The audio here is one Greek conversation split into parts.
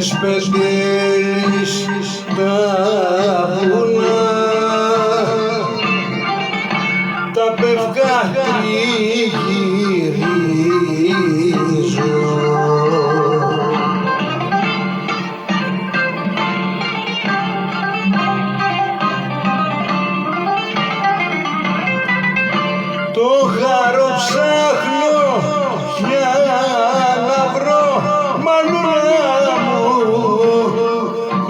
στις πεντέλης τα βουνά τα πεύκα τριγυρίζω. Το χαρό ψάχνω για να βρω μανούλα μου,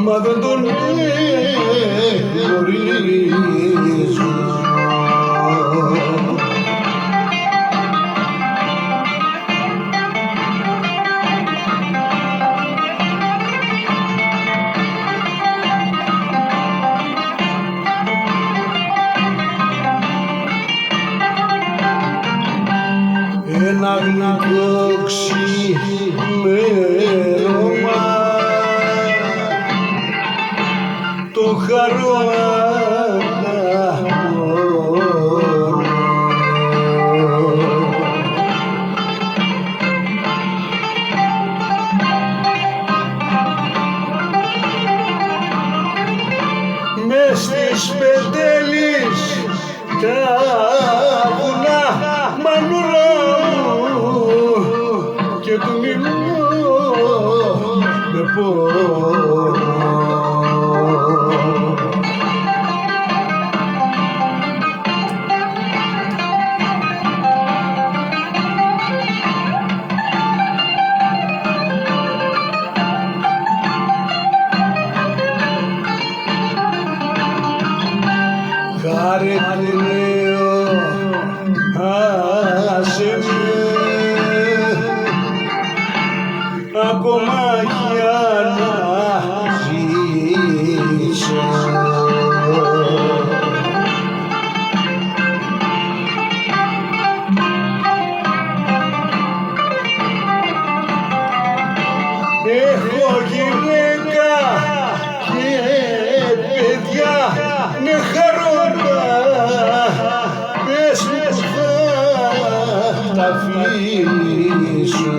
μα δεν τον γνωρίζω. Ένα γλυκό ξημέρωμα το χαρώ μες στις πεντέλης τα βουνά μανούλα και του μιλώ με πόνο. Χάρη του λέω, άσε με ακόμα για να ζήσω. Έχω γυναίκα και παιδιά με χαρόντα, πες μου θα τα αφήσω.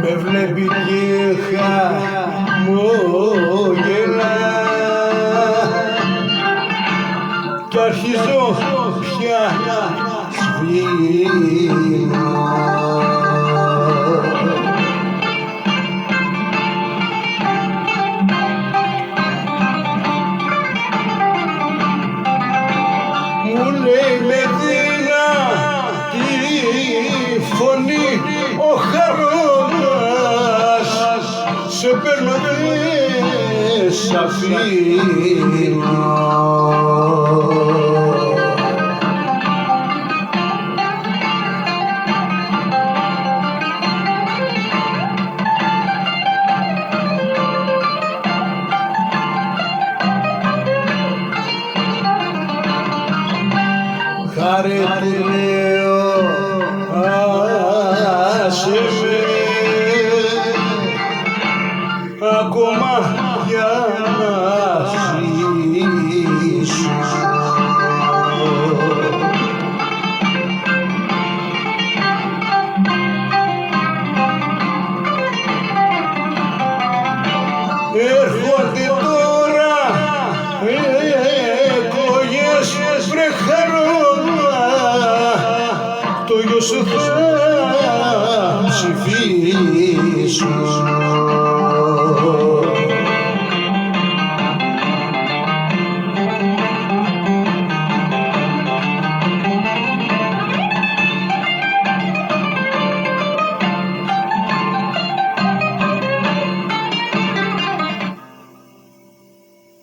Με βλέπει και χαμόγελα κι αρχίζω πια σβήνω. Μου λέει με δίνα τη φωνή ο χαρόνας, σε παίρνω και σ' αφήνω. Χάρη του λέω, άσε με ακόμα για να ζήσω. Έρχονται τώρα εκλογές, βρε χαρόνα, το γιο σου θα ψηφίσω.